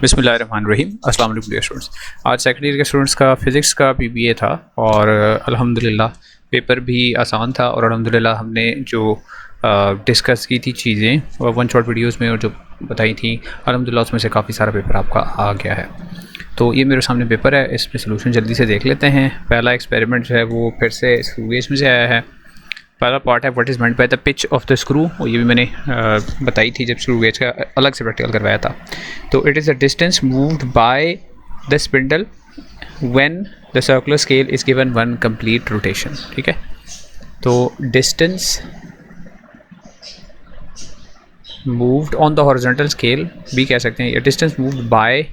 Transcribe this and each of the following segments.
बिस्मिल्लाहिर्रहमानिर्रहीम। अस्सलाम वालेकुम डियर स्टूडेंट्स। आज सेकेंड ईयर के स्टूडेंट्स का फ़िज़िक्स का पीबीए था और अल्हम्दुलिल्लाह पेपर भी आसान था और अल्हम्दुलिल्लाह हमने जो डिस्कस की थी चीज़ें और वन शॉट वीडियोस में और जो बताई थी अल्हम्दुलिल्लाह उसमें से काफ़ी सारा पेपर आपका आ गया है। तो ये मेरे सामने पेपर है, इसमें सोल्यूशन जल्दी से देख लेते हैं। पहला एक्सपेरिमेंट जो है वो फिर से स्क्रू गेज में से आया है। पहला पार्ट है what is meant by the pitch of the screw, और ये भी मैंने बताई थी जब स्क्रू गेज का अलग से प्रैक्टिकल करवाया था। तो it is the distance moved by the spindle when the circular scale is given one complete rotation. ठीक है, तो distance moved on the horizontal scale भी कह सकते हैं, distance moved by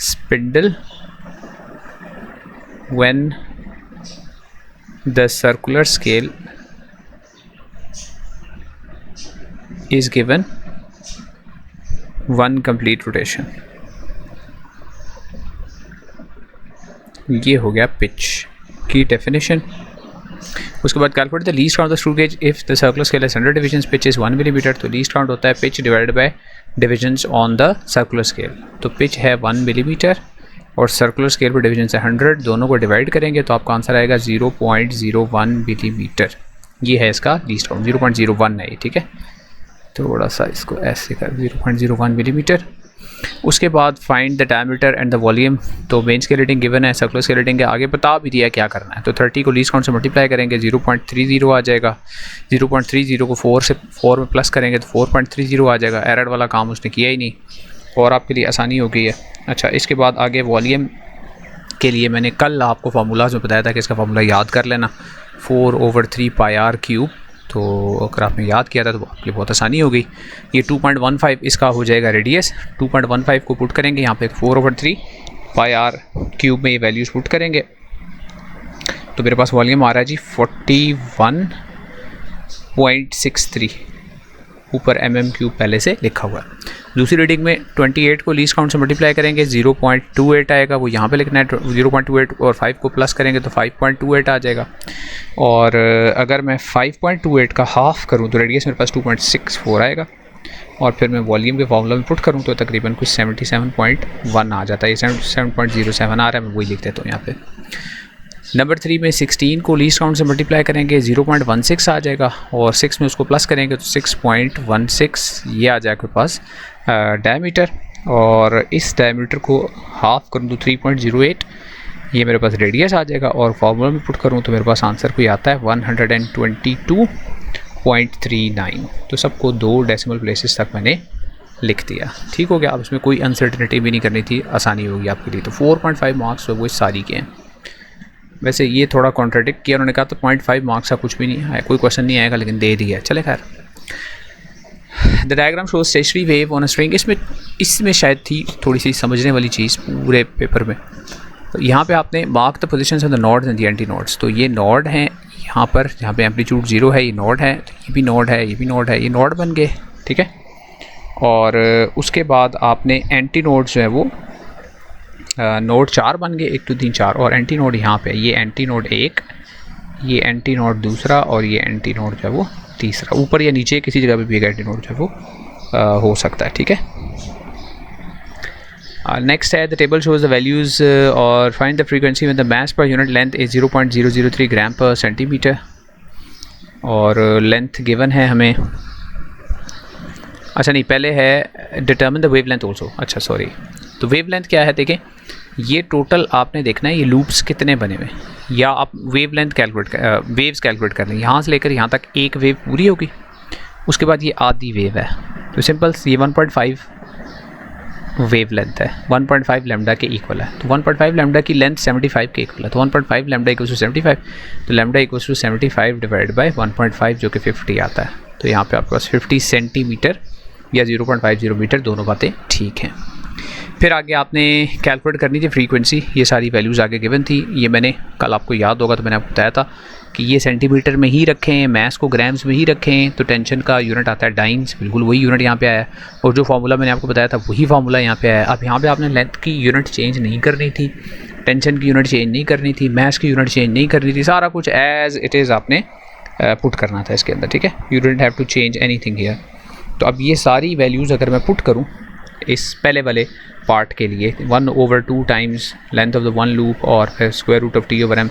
spindle when the circular scale is given one complete rotation। ये हो गया पिच की डेफिनेशन। उसके बाद calculate the least count the screw gauge if the circular scale has 100 divisions, pitch is 1 millimetre. तो least count होता है pitch divided by divisions on the circular scale. तो पिच है 1 मिलीमीटर और सर्कुलर स्केल पर division है 100, दोनों को डिवाइड करेंगे तो आपका आंसर आएगा 0.01 मिलीमीटर। ये है इसका लीस्ट काउंट, 0.01 है ये। ठीक है, थोड़ा सा इसको ऐसे कर 0.01 मिलीमीटर। उसके बाद find the diameter and the volume. तो मेन स्केल रीडिंग गिवन है, सर्कुलर स्केल रीडिंग है, आगे बता भी दिया क्या करना है। तो 30 को लीस्ट काउंट से मल्टीप्लाई करेंगे 0.30 आ जाएगा। 0.30 को 4 में प्लस करेंगे तो 4.30 आ जाएगा। एरर वाला काम उसने किया ही नहीं और आपके लिए आसानी हो गई है। अच्छा, इसके बाद आगे वॉल्यूम के लिए मैंने कल आपको फार्मूलाज में बताया था कि इसका फार्मूला याद कर लेना, 4/3 पाई आर क्यूब। तो अगर आपने याद किया था तो आपके लिए बहुत आसानी हो गई। ये 2.15 इसका हो जाएगा रेडियस। 2.15 को पुट करेंगे यहाँ पे 4/3 पाई आर क्यूब में ये वैल्यूज़ पुट करेंगे तो मेरे पास वॉल्यूम आ रहा है जी 41.63, ऊपर mm³ पहले से लिखा हुआ है। दूसरी रीडिंग में 28 को लीस्ट काउंट से मल्टीप्लाई करेंगे 0.28 आएगा, वो यहाँ पे लिखना है 0.28 और 5 को प्लस करेंगे तो 5.28 आ जाएगा। और अगर मैं 5.28 का हाफ करूँ तो रेडियस मेरे पास 2.64 आएगा और फिर मैं वॉल्यूम के फॉर्मूला में पुट करूँ तो तकरीबन कुछ 77.1 आ जाता है। ये 77.07 आ रहा है, मैं वही लिख देता हूँ यहाँ पे। नंबर 3 में 16 को लीस्ट काउंट से मल्टीप्लाई करेंगे 0.16 आ जाएगा और 6 में उसको प्लस करेंगे तो 6.16 ये आ जाएगा मेरे पास डायमीटर। और इस डायमीटर को हाफ करूँ तो 3.08 ये मेरे पास रेडियस आ जाएगा और फार्मूला में पुट करूँ तो मेरे पास आंसर कोई आता है 122.39। तो सबको 2 डेसिमल प्लेसेस तक मैंने लिख दिया। ठीक हो गया, अब इसमें कोई अनसर्टिनिटी भी नहीं करनी थी, आसानी होगी आपके लिए। तो 4.5 मार्क्स वो सारी के हैं। वैसे ये थोड़ा कॉन्ट्राडिक्ट किया उन्होंने, कहा तो 0.5 मार्क्स का कुछ भी नहीं है, कोई क्वेश्चन नहीं आएगा, लेकिन दे दिया। चले खैर, the diagram shows stationary wave on a string. इसमें शायद थी थोड़ी सी समझने वाली चीज़ पूरे पेपर में। तो यहाँ पे आपने mark the positions of the nodes and the anti nodes. तो ये नोड हैं यहाँ पर, जहाँ पे एम्पलीट्यूड 0 है, ये नोड है, तो ये भी नोड है, ये भी नोड है, ये नोड बन गए। ठीक है, और उसके बाद आपने एंटी नोड्स जो है वो नोड 4 बन गए, 1 2 3 4, और एंटी नोड यहाँ पे, ये एंटी नोड 1, ये एंटी नोड दूसरा और ये एंटी नोड जो है वो तीसरा। ऊपर या नीचे किसी जगह पे भी एक एंटी नोड जो है वो हो सकता है। ठीक है, नेक्स्ट है the table shows the values और find the frequency when the mass per unit length is 0.003 ग्राम पर सेंटीमीटर और लेंथ गिवन है हमें। अच्छा नहीं, पहले है determine the wave length also. अच्छा सॉरी, तो वेव लेंथ क्या है देखें, ये टोटल आपने देखना है ये लूप्स कितने बने हुए, या आप वेव लेंथ वेव्स कैलकुलेट कर लें। यहाँ से लेकर यहाँ तक एक वेव पूरी होगी, उसके बाद ये आधी वेव है। तो सिंपल ये 1.5 वेव लेंथ है, 1.5 लैम्डा के इक्वल है। तो 1.5 लैम्डा की लेंथ 75 के इक्वल है, तो 1.5 लैम्डा इक्वल टू 75, तो lambda equal to 75 divide by 1.5 जो कि 50 आता है। तो यहाँ पे आपके पास 50 सेंटीमीटर या 0.50 मीटर, दोनों बातें ठीक हैं। फिर आगे आपने कैलकुलेट करनी थी फ्रीक्वेंसी, ये सारी वैल्यूज़ आगे गिवन थी। ये मैंने कल आपको याद होगा तो मैंने आपको बताया था कि ये सेंटीमीटर में ही रखें, मैस को ग्राम्स में ही रखें, तो टेंशन का यूनिट आता है डाइंस, बिल्कुल वही यूनिट यहाँ पे आया है। और जो फार्मूला मैंने आपको बताया था वही फार्मूला यहाँ पे आया है। अब यहाँ पे आपने लेंथ की यूनिट चेंज नहीं करनी थी, टेंशन की यूनिट चेंज नहीं करनी थी, मैस की यूनिट चेंज नहीं करनी थी, सारा कुछ एज इट इज़ आपने पुट करना था इसके अंदर। ठीक है, you don't have to change anything here. तो अब ये सारी वैल्यूज़ अगर मैं पुट करूँ इस पहले वाले पार्ट के लिए 1/2 times length of the one loop और फिर square root of T over M,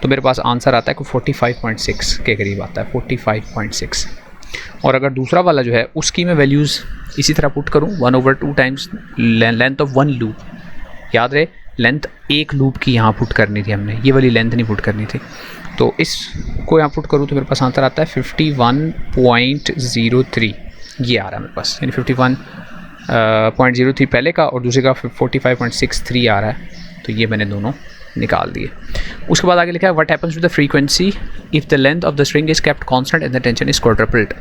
तो मेरे पास आंसर आता है कि 45.6 के करीब आता है, 45.6। और अगर दूसरा वाला जो है उसकी मैं वैल्यूज़ इसी तरह पुट करूँ 1/2 times length of one loop, याद रहे लेंथ एक लूप की यहाँ पुट करनी थी हमने, ये वाली लेंथ नहीं पुट करनी थी, तो इसको यहाँ पुट करूँ तो मेरे पास आंसर आता है 51.03, ये आ रहा है मेरे पास, यानी 51.03 पहले का और दूसरे का 45.63 आ रहा है, तो ये मैंने दोनों निकाल दिए। उसके बाद आगे लिखा है what happens to the frequency if the length of the string is kept constant and the tension is quadrupled.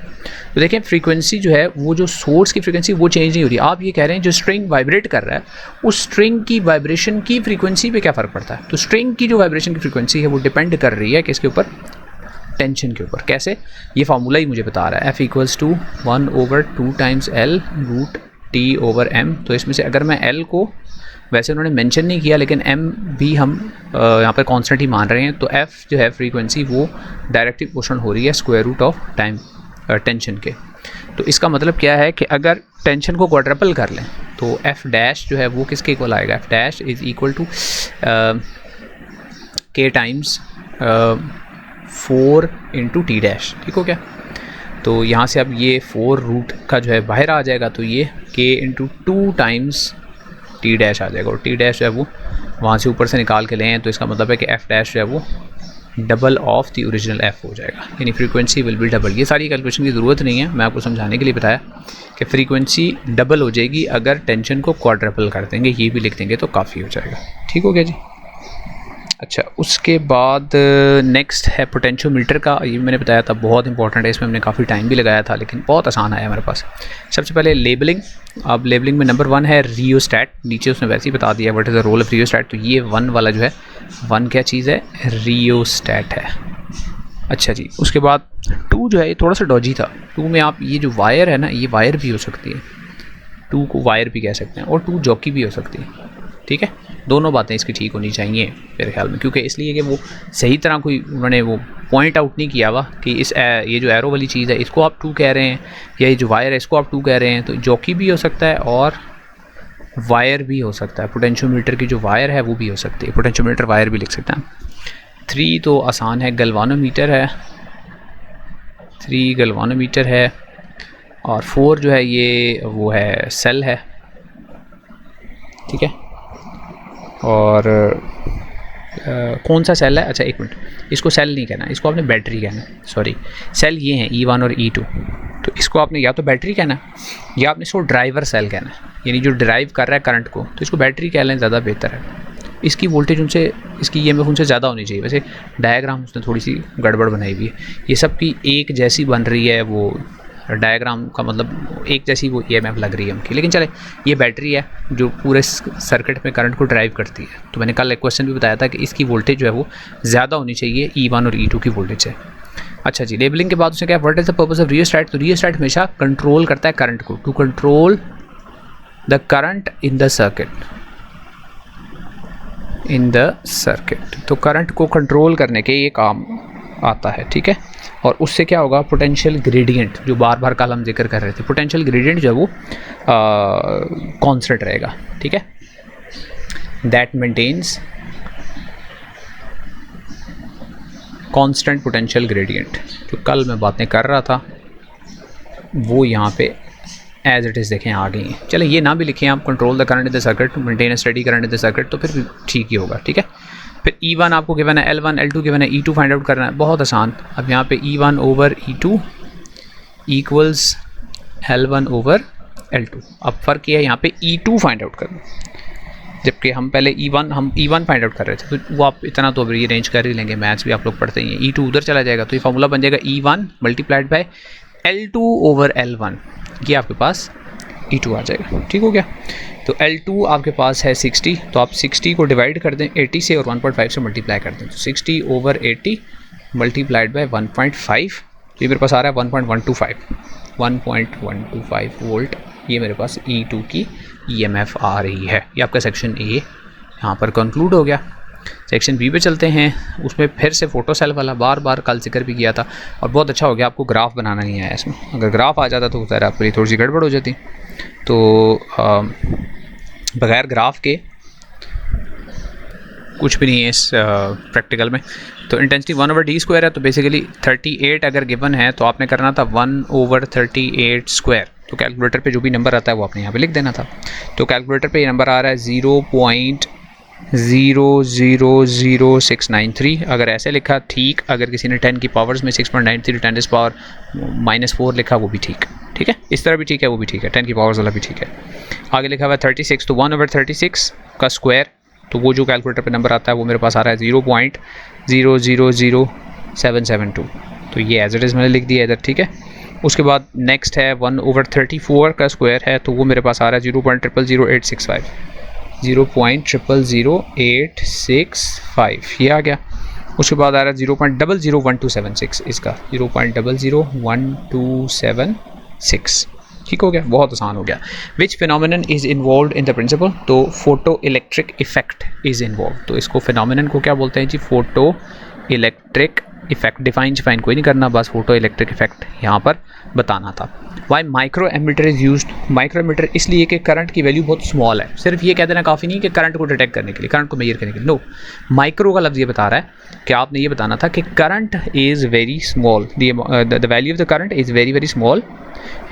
तो देखिए फ्रीक्वेंसी जो है वो जो सोर्स की फ्रीक्वेंसी वो चेंज नहीं हो रही, आप ये कह रहे हैं जो स्ट्रिंग वाइब्रेट कर रहा है उस स्ट्रिंग की वाइब्रेशन की फ्रीक्वेंसी पे क्या फ़र्क पड़ता है, तो स्ट्रिंग की जो वाइब्रेशन की फ्रीक्वेंसी है वो डिपेंड कर रही है किसके ऊपर, टेंशन के ऊपर। कैसे, ये फार्मूला ही मुझे बता रहा है, F = 1/2 times L root T over M। तो इसमें से अगर मैं L को, वैसे उन्होंने मेंशन नहीं किया लेकिन M भी हम यहाँ पर कांस्टेंट ही मान रहे हैं, तो F जो है फ्रीक्वेंसी वो डायरेक्टली प्रोपोर्शनल हो रही है square root of time tension के। तो इसका मतलब क्या है कि अगर टेंशन को क्वाड्रपल कर लें तो F डैश जो है वो किसके इक्वल आएगा, F dash is equal to K times 4 × T dash, ठीक हो गया। तो यहाँ से अब ये 4 रूट का जो है बाहर आ जाएगा, तो ये K × 2 टाइम्स T डैश आ जाएगा, और T डैश जो है वो वहाँ से ऊपर से निकाल के लें, तो इसका मतलब है कि F डैश जो है वो double of the original F हो जाएगा, यानी फ्रीक्वेंसी विल बी डबल। ये सारी कैलकुलेशन की ज़रूरत नहीं है, मैं आपको समझाने के लिए बताया कि फ्रीक्वेंसी डबल हो जाएगी अगर टेंशन को क्वाड्रपल कर देंगे, ये भी लिख देंगे तो काफ़ी हो जाएगा, ठीक हो गया जी। अच्छा, उसके बाद नेक्स्ट है पोटेंशियोमीटर का, ये मैंने बताया था बहुत इंपॉर्टेंट है, इसमें हमने काफ़ी टाइम भी लगाया था लेकिन बहुत आसान आया मेरे पास। सबसे पहले लेबलिंग, अब लेबलिंग में नंबर 1 है रियोस्टैट, नीचे उसने वैसे ही बता दिया what is the role of rheostat, तो ये 1 वाला जो है 1 क्या चीज़ है, रियोस्टैट है। अच्छा जी, उसके बाद 2 जो है ये थोड़ा सा डॉजी था, 2 में आप ये जो वायर है ना, ये वायर भी हो सकती है, 2 को वायर भी कह सकते हैं, और 2 जॉकी भी हो सकती है, ठीक है। दोनों बातें इसकी ठीक होनी चाहिए मेरे ख्याल में, क्योंकि इसलिए कि वो सही तरह कोई उन्होंने वो पॉइंट आउट नहीं किया हुआ कि ये जो एरो वाली चीज़ है इसको आप 2 कह रहे हैं, या ये जो वायर है इसको आप 2 कह रहे हैं, तो जॉकी भी हो सकता है और वायर भी हो सकता है। पोटेंशियोमीटर की जो वायर है वो भी हो सकती है, पोटेंशियोमीटर वायर भी लिख सकते हैं। 3 तो आसान है, गलवानोमीटर है, 3 गलवानोमीटर है, और 4 जो है ये वो है सेल है, ठीक है। और कौन सा सेल है, अच्छा एक मिनट, इसको सेल नहीं कहना, इसको आपने बैटरी कहना, सॉरी सेल ये हैं E1 और E2, तो इसको आपने या तो बैटरी कहना या आपने इसको ड्राइवर सेल कहना है, यानी जो ड्राइव कर रहा है करंट को, तो इसको बैटरी कह लें, ज़्यादा बेहतर है। इसकी वोल्टेज उनसे, इसकी EMF उनसे ज़्यादा होनी चाहिए, वैसे डायग्राम उसने थोड़ी सी गड़बड़ बनाई हुई है, ये सब की एक जैसी बन रही है, वो डायग्राम का मतलब एक जैसी वो EMF लग रही है उनकी, लेकिन चले ये बैटरी है जो पूरे सर्किट में करंट को ड्राइव करती है। तो मैंने कल एक क्वेश्चन भी बताया था कि इसकी वोल्टेज जो है वो ज़्यादा होनी चाहिए E1 और E2 की वोल्टेज से। अच्छा जी, लेबलिंग के बाद उसने क्या, what is the purpose of rheostat, तो रियोस्टैट हमेशा कंट्रोल करता है करंट को, to control the current in the circuit, तो करंट को कंट्रोल करने के ये काम आता है, ठीक है। और उससे क्या होगा, पोटेंशियल ग्रेडियंट जो बार बार कल हम जिक्र कर रहे थे, पोटेंशियल ग्रेडियंट जो है वो कांस्टेंट रहेगा, ठीक है। That maintains constant potential gradient, जो कल मैं बातें कर रहा था वो यहाँ पे एज इट इज़ देखें आ गई हैं। चले ये ना भी लिखें आप, control the current in the circuit, maintain study current in the circuit, तो फिर भी ठीक ही होगा, ठीक है। फिर E1 आपको गिवन है, L1 L2 गिवन है, E2 फाइंड आउट करना है, बहुत आसान। अब यहाँ पे E1 over E2 equals L1 over L2। अब फ़र्क ये है यहाँ पे E2 फाइंड आउट करना, जबकि हम पहले E1 फाइंड आउट कर रहे थे, तो वो आप इतना तो अभी अरेंज कर ही लेंगे, मैथ्स भी आप लोग पढ़ते ही हैं। E2 उधर चला जाएगा, तो ये फार्मूला बन जाएगा E1 multiplied by L2 over L1, ये आपके पास E2 आ जाएगा, ठीक हो गया। तो L2 आपके पास है 60, तो आप 60 को डिवाइड कर दें 80 से और 1.5 से मल्टीप्लाई कर दें, तो 60 ओवर 80 मल्टीप्लाइड बाय 1.5, तो ये मेरे पास आ रहा है 1.125 वोल्ट, ये मेरे पास E2 की EMF आ रही है। ये आपका सेक्शन ए यहाँ पर कंक्लूड हो गया। सेक्शन बी पे चलते हैं, उसमें फिर से फ़ोटो सेल वाला बार बार कल जिक्र भी किया था, और बहुत अच्छा हो गया आपको ग्राफ बनाना नहीं आया इसमें। अगर ग्राफ आ जाता तो ज़रा आपके लिए थोड़ी सी गड़बड़ हो जाती। तो बग़ैर ग्राफ के कुछ भी नहीं है इस प्रैक्टिकल में। तो इंटेंसिटी 1/d² है, तो बेसिकली 38 अगर गिवन है तो आपने करना था 1/38²। तो कैलकुलेटर पे जो भी नंबर आता है वो आपने यहाँ पे लिख देना था। तो कैलकुलेटर पे ये नंबर आ रहा है 0.000693। अगर ऐसे लिखा ठीक, अगर किसी ने 10 की पावर्स में 6.93 10⁻⁻⁴ लिखा वो भी ठीक है, इस तरह भी ठीक है, वो भी ठीक है, 10 की पावर्स वाला भी ठीक है। आगे लिखा हुआ है 36, तो 1/36 का स्क्वायर, तो वो जो कैलकुलेटर पे नंबर आता है वो मेरे पास आ रहा है 0.000772। तो ये एज इट इज़ मैंने लिख दिया इधर, ठीक है। उसके बाद नेक्स्ट है 1/34 का स्क्वायर है, तो वो मेरे पास आ रहा है 0.000865, 0.000865 ये आ गया। उसके बाद आ रहा है 0.001276, इसका 0.001276, ठीक हो गया, बहुत आसान हो गया। Which phenomenon is involve in the principle, तो photoelectric effect is involve. तो इसको फिनोमिनन को क्या बोलते हैं जी, फोटो इलेक्ट्रिक इफेक्ट। डिफाइन कोई नहीं करना, बस फोटो इलेक्ट्रिक इफेक्ट यहाँ पर बताना था। Why micro ammeter is used, micro ammeter इसलिए कि करंट की वैल्यू बहुत स्मॉल है। सिर्फ ये कह देना काफ़ी नहीं कि करंट को डिटेक्ट करने के लिए, करंट को मेजर करने के लिए, नो, माइक्रो का लफ्ज़ ये बता रहा है कि आपने ये बताना था कि current is very small, the value of the current is very very small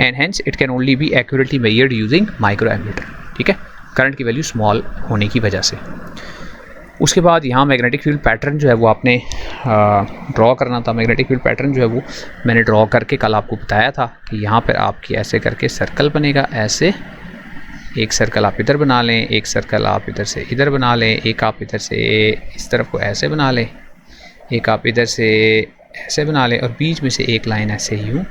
and hence it can only be accurately measured using micro ammeter, ठीक है, करंट की वैल्यू स्मॉल होने की वजह से। उसके बाद यहाँ मैग्नेटिक फील्ड पैटर्न जो है वो आपने ड्रॉ करना था। मैग्नेटिक फील्ड पैटर्न जो है वो मैंने ड्रॉ करके कल आपको बताया था कि यहाँ पर आपकी ऐसे करके सर्कल बनेगा, ऐसे एक सर्कल आप इधर बना लें, एक सर्कल आप इधर से इधर बना लें, एक आप इधर से इस तरफ को ऐसे बना लें, एक आप इधर से ऐसे बना लें, और बीच में से एक लाइन ऐसे यूँ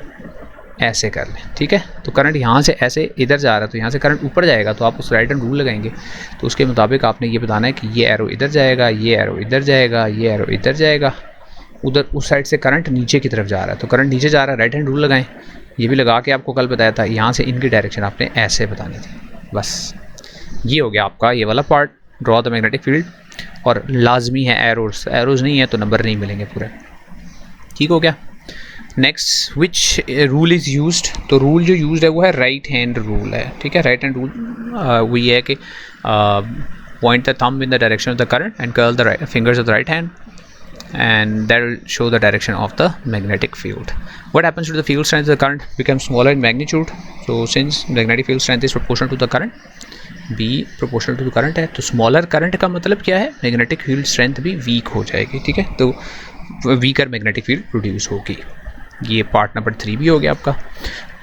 ऐसे कर लें, ठीक है। तो करंट यहाँ से ऐसे इधर जा रहा है, तो यहाँ से करंट ऊपर जाएगा, तो आप उस राइट हैंड रूल लगाएंगे, तो उसके मुताबिक आपने ये बताना है कि ये एरो इधर जाएगा, ये एरो इधर जाएगा, ये एरो इधर जाएगा, उधर उस साइड से करंट नीचे की तरफ जा रहा है, तो करंट नीचे जा रहा है, राइट हैंड रूल लगाएं। ये भी लगा के आपको कल बताया था, यहाँ से इनकी डायरेक्शन आपने ऐसे बतानी थी। बस ये हो गया आपका ये वाला part, draw the magnetic field, और लाजमी है एरोज़ नहीं है तो नंबर नहीं मिलेंगे पूरे, ठीक हो गया। Next which rule is used, तो रूल जो यूज्ड है वो है राइट हैंड रूल है, ठीक है। राइट हैंड रूल वो ये है कि point the thumb in the direction of the current and curl the fingers of the right hand and that will show the direction of the magnetic field. What happens to the field strength? The current becomes smaller in magnitude. So since magnetic field strength is proportional to the current, B proportional to the current है, तो smaller current का मतलब क्या है, magnetic field strength भी weak हो जाएगी, ठीक है, तो weaker magnetic field produce होगी। ये पार्ट नंबर 3 भी हो गया आपका।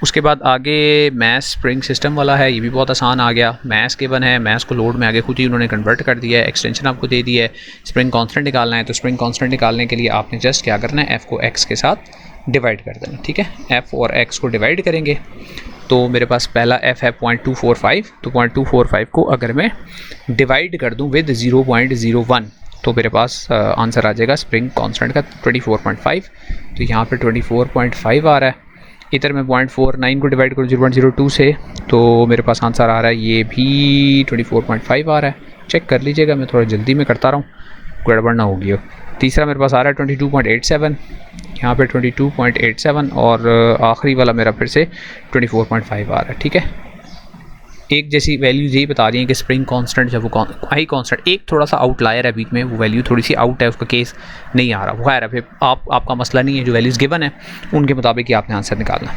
उसके बाद आगे मैस स्प्रिंग सिस्टम वाला है, ये भी बहुत आसान आ गया। मैस गिवन है, मैस को लोड में आगे खुद ही उन्होंने कन्वर्ट कर दिया है, एक्सटेंशन आपको दे दी है। स्प्रिंग कांस्टेंट निकालना है, तो स्प्रिंग कांस्टेंट निकालने के लिए आपने जस्ट क्या करना है, एफ़ को एक्स के साथ डिवाइड कर देना, ठीक है। एफ़ और एक्स को डिवाइड करेंगे तो मेरे पास पहला एफ़ है 0.245, तो 0.245 को अगर मैं डिवाइड कर दूँ विद 0.01 तो मेरे पास आंसर आ जाएगा स्प्रिंग कांस्टेंट का 24.5। तो यहाँ पे 24.5 आ रहा है। इधर मैं 0.49 को डिवाइड करूँ 0.02 से, तो मेरे पास आंसर आ रहा है ये भी 24.5 आ रहा है। चेक कर लीजिएगा, मैं थोड़ा जल्दी में करता रहा हूँ, गड़बड़ ना होगी हो। तीसरा मेरे पास आ रहा है 22.87, यहाँ पे 22.87, और आखिरी वाला मेरा फिर से 24.5 आ रहा है, ठीक है। एक जैसी वैल्यूज यही बता रही हैं कि स्प्रिंग कांस्टेंट जब वो हाई कांस्टेंट, एक थोड़ा सा आउटलायर है बीच में, वो वैल्यू थोड़ी सी आउट है, उसका केस नहीं आ रहा, वो है फिर आपका मसला नहीं है, जो वैल्यूज़ गिवन है उनके मुताबिक ही आपने आंसर निकालना।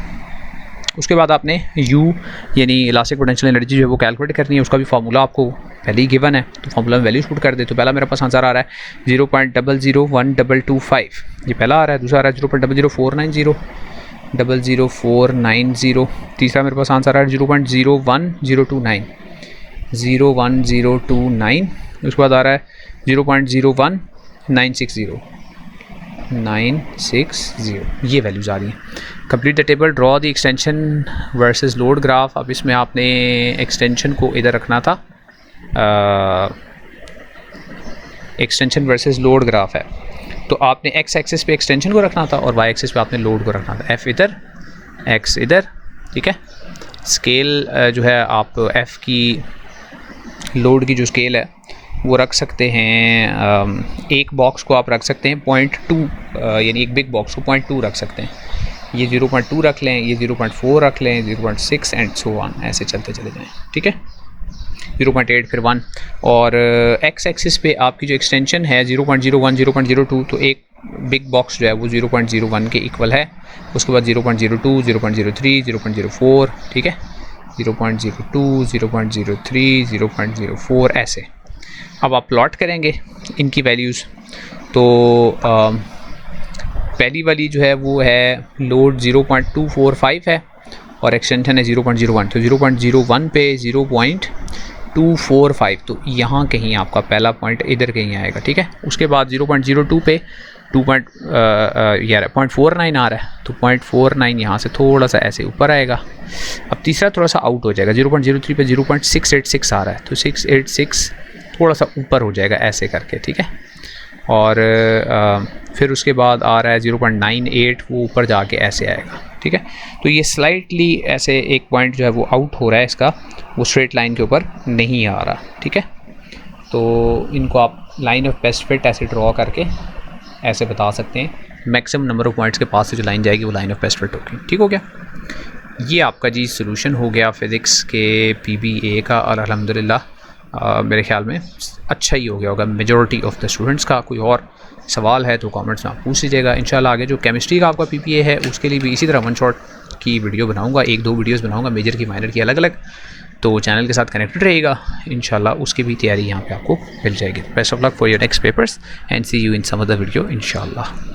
उसके बाद आपने U यानी इलास्टिक पोटेंशियल एनर्जी जो है वो कैलकुलेट करनी है, उसका भी फार्मूला आपको पहले ही गिवन है, तो फार्मूला में वैल्यूज पुट कर दे। तो पहला मेरे पास आंसर आ रहा है 0.001225, ये पहला आ रहा है। दूसरा आ रहा है 0.00490, 0.00490। तीसरा मेरे पास आंसर आ रहा है 0.01029, 01029। उसके बाद आ रहा है 0.01960, 960, ये वैल्यूज़ आ रही हैं। Complete the table, draw the extension versus load graph. अब इसमें आपने एक्सटेंशन को इधर रखना था, एक्सटेंशन वर्सेस लोड ग्राफ है, तो आपने एक्स एक्सिस पे एक्सटेंशन को रखना था और वाई एक्सिस पे आपने लोड को रखना था। एफ़ इधर, एक्स इधर, ठीक है। स्केल जो है आप एफ़ की लोड की जो स्केल है वो रख सकते हैं, एक बॉक्स को आप रख सकते हैं 0.2, यानी एक बिग बॉक्स को 0.2 रख सकते हैं। ये 0.2 रख लें, ये 0.4 रख लें, 0.6 एंड सो ऑन, ऐसे चलते चले जाएँ, ठीक है। 0.8 फिर 1, और एक्स एक्सिस पे आपकी जो एक्सटेंशन है 0.01 0.02, तो एक बिग बॉक्स जो है वो 0.01 के इक्वल है। उसके बाद 0.02 0.03 0.04, ठीक है, 0.02 0.03 0.04 ऐसे। अब आप प्लॉट करेंगे इनकी वैल्यूज़, तो पहली वाली जो है वो है लोड 0.245 है और एक्सटेंशन है 0.01, तो 0.01 पे 0.245, तो यहाँ कहीं आपका पहला पॉइंट इधर कहीं आएगा, ठीक है। उसके बाद 0.02 पे 0.49 आ रहा है, तो 0.49 यहाँ से थोड़ा सा ऐसे ऊपर आएगा। अब तीसरा थोड़ा सा आउट हो जाएगा, 0.03 पे 0.686 आ रहा है, तो 686 थोड़ा सा ऊपर हो जाएगा ऐसे करके, ठीक है। और फिर उसके बाद आ रहा है 0.98, वो ऊपर जाके ऐसे आएगा, ठीक है। तो ये स्लाइटली ऐसे एक पॉइंट जो है वो आउट हो रहा है इसका, वो स्ट्रेट लाइन के ऊपर नहीं आ रहा, ठीक है। तो इनको आप लाइन ऑफ बेस्ट फिट ऐसे ड्रॉ करके ऐसे बता सकते हैं, मैक्सिमम नंबर ऑफ़ पॉइंट्स के पास से जो लाइन जाएगी वो लाइन ऑफ बेस्ट फिट होगी, ठीक हो गया। ये आपका जी सोल्यूशन हो गया फ़िज़िक्स के PBA का, और अल्हम्दुलिल्लाह मेरे ख्याल में अच्छा ही हो गया होगा मेजॉरिटी ऑफ द स्टूडेंट्स का। कोई और सवाल है तो कमेंट्स में आप पूछ लीजिएगा। इंशाल्लाह आगे जो केमिस्ट्री का आपका PBA है उसके लिए भी इसी तरह 1 शॉट की वीडियो बनाऊंगा, 1-2 वीडियोस बनाऊंगा, मेजर की माइनर की अलग अलग। तो चैनल के साथ कनेक्टेड रहिएगा, इंशाल्लाह उसकी भी तैयारी यहाँ पे आपको मिल जाएगी। Best of luck for your next papers and see you in some other video इंशाल्लाह।